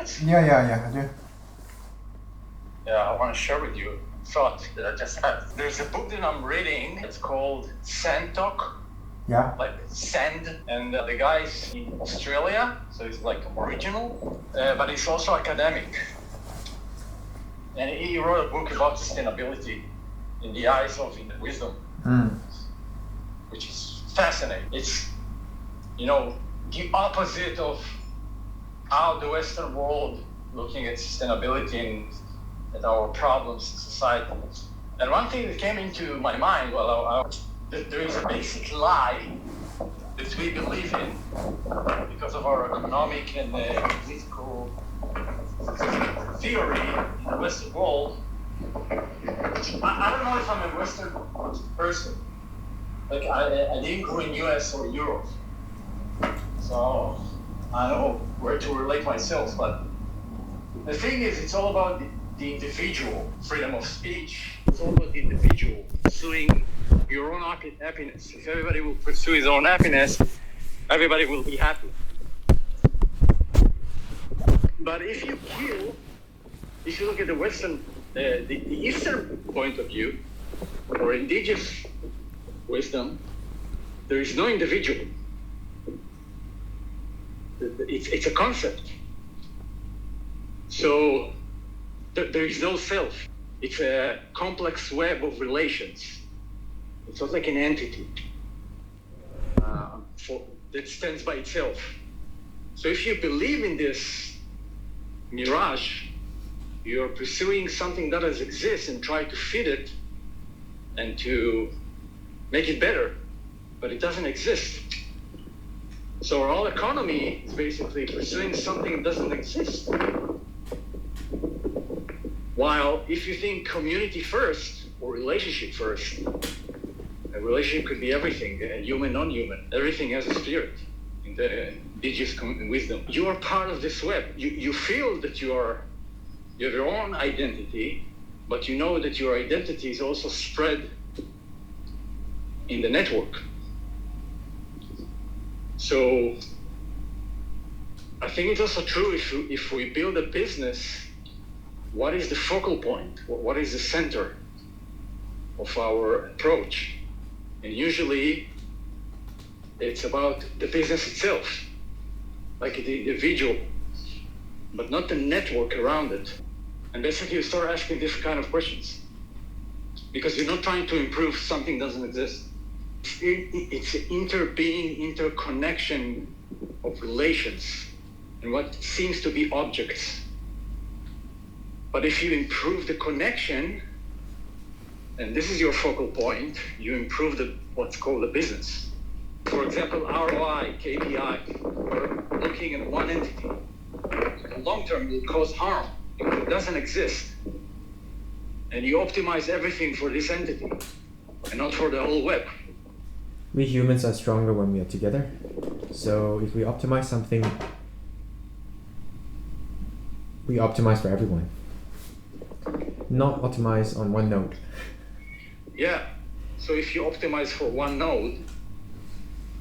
minutes? Yeah, I do. Yeah, I want to share with you a thought that I just had. There's a book that I'm reading. It's called Sand Talk, Yeah. like sand. And the guy's in Australia, so he's like original, but he's also academic. And he wrote a book about sustainability in the eyes of wisdom, which is fascinating. It's, the opposite of how the Western world looking at sustainability and at our problems in society. And one thing that came into my mind, that there is a basic lie that we believe in because of our economic and political theory in the Western world. I don't know if I'm a Western person. Like I didn't grow in US or Europe, so I don't know where to relate myself. But the thing is, it's all about the individual, freedom of speech. It's all about the individual pursuing your own happiness. If everybody will pursue his own happiness, everybody will be happy. But if you look at the Western, the Eastern point of view, or indigenous wisdom, there is no individual. It's a concept. So there is no self. It's a complex web of relations. It's not like an entity that stands by itself. So if you believe in this mirage, you're pursuing something that doesn't exist and try to fit it and to make it better, but it doesn't exist. So our whole economy is basically pursuing something that doesn't exist. While if you think community first or relationship first, a relationship could be everything, human, non-human. Everything has a spirit in the indigenous wisdom. You are part of this web. You feel that you have your own identity, but you know that your identity is also spread in the network. So I think it's also true if we build a business, what is the focal point? What is the center of our approach? And usually it's about the business itself, like the individual, but not the network around it. And basically you start asking different kind of questions because you're not trying to improve something that doesn't exist. It's an interconnection of relations and what seems to be objects. But if you improve the connection, and this is your focal point, you improve what's called the business. For example, ROI, KPI, or looking at one entity. Long term, it will cause harm because it doesn't exist. And you optimize everything for this entity and not for the whole web. We humans are stronger when we are together. So if we optimize something, we optimize for everyone. Not optimize on one node. Yeah. So if you optimize for one node,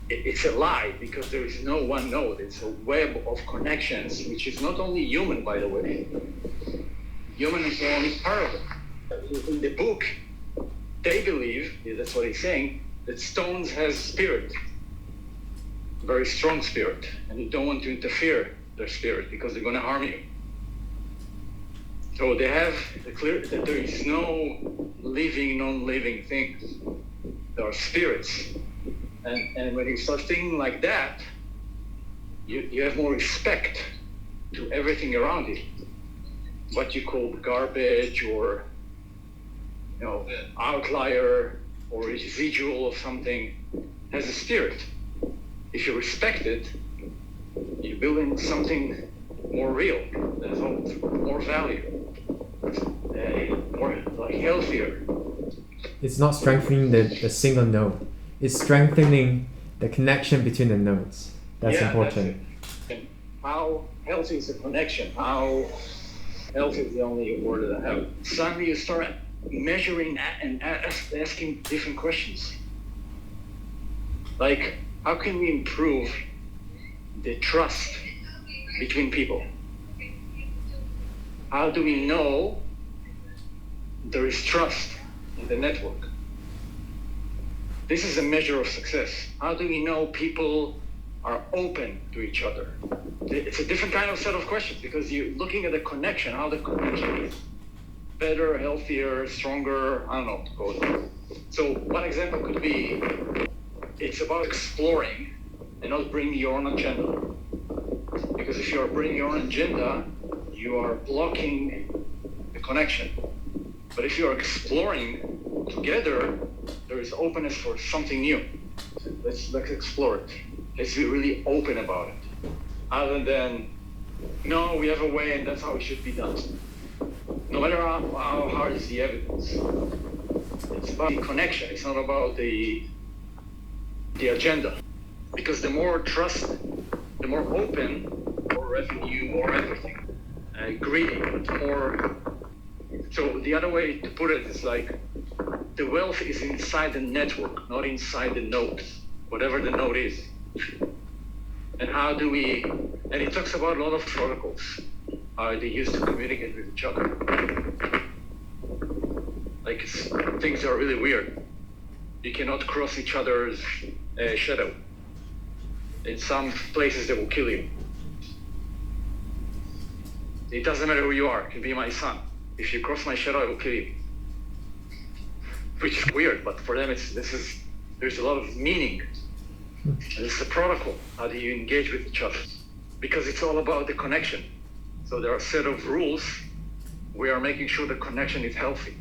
it's a lie because there is no one node. It's a web of connections, which is not only human, by the way. Human is only part of it. In the book, they believe, that's what he's saying, that stones has spirit, very strong spirit, and you don't want to interfere their spirit because they're going to harm you. So they have clear that there is no living, non-living things. There are spirits. And when you start thinking like that, you have more respect to everything around you. What you call garbage or outlier or residual of something has a spirit. If you respect it, you're building something more real, that has more value, more like healthier. It's not strengthening the single node. It's strengthening the connection between the nodes. That's important. That's it. How healthy is the connection? How healthy is the only word that I have. Suddenly you start measuring and asking different questions. Like, how can we improve the trust between people? how do we know there is trust in the network? This is a measure of success. How do we know people are open to each other? It's a different kind of set of questions because you're looking at the connection, how the connection is better, healthier, stronger, I don't know, to go there. So one example could be, it's about exploring and not bringing your own agenda. Because if you're bringing your own agenda, you are blocking the connection. But if you're exploring together, there is openness for something new. So let's explore it. Let's be really open about it. Other than, no, we have a way and that's how it should be done. No matter how hard is the evidence. It's about the connection. It's not about the agenda. Because the more trust, the more open, more revenue, more everything. Greedy, but more. So the other way to put it is like the wealth is inside the network, not inside the node, whatever the node is. And how do we? And it talks about a lot of protocols. They used to communicate with each other. Like things are really weird. You cannot cross each other's shadow. In some places, they will kill you. It doesn't matter who you are. It can be my son. If you cross my shadow, I will kill you. Which is weird, but for them, there's a lot of meaning. It's a protocol. How do you engage with each other? Because it's all about the connection. So there are a set of rules. We are making sure the connection is healthy,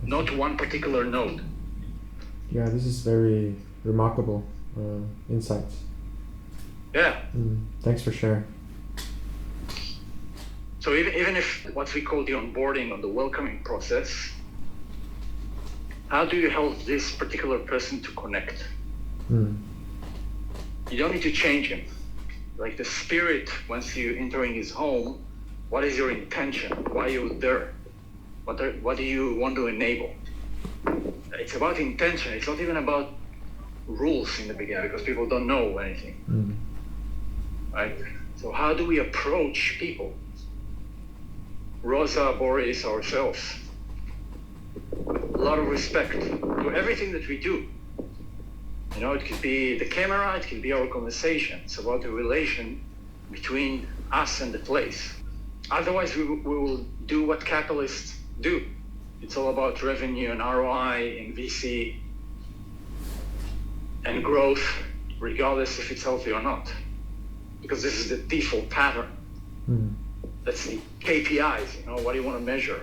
not one particular node. Yeah, this is very remarkable insights. Yeah. Thanks for sharing. So even if what we call the onboarding or the welcoming process, how do you help this particular person to connect? You don't need to change him. Like the spirit, once you entering his home, what is your intention? Why are you there? What do you want to enable? It's about intention. It's not even about rules in the beginning because people don't know anything. Right? So how do we approach people? Rosa, Boris, ourselves. A lot of respect to everything that we do. You know, it could be the camera, it could be our conversation. It's about the relation between us and the place. Otherwise, we will do what capitalists do. It's all about revenue and ROI and VC and growth, regardless if it's healthy or not. Because this is the default pattern. That's the KPIs, you know, what do you want to measure?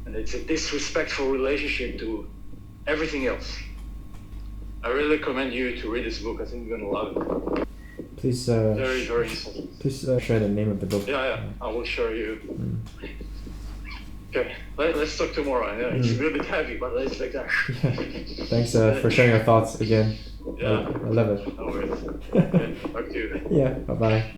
And it's a disrespectful relationship to everything else. I really recommend you to read this book. I think you're going to love it. Please, very, very interesting. Please share the name of the book. Yeah, I will show you. Okay, let's talk tomorrow. Yeah, it's a little bit heavy, but let's take that. Yeah. Thanks for sharing your thoughts again. Yeah. I love it. No worries. Okay, talk to you. Yeah, bye-bye.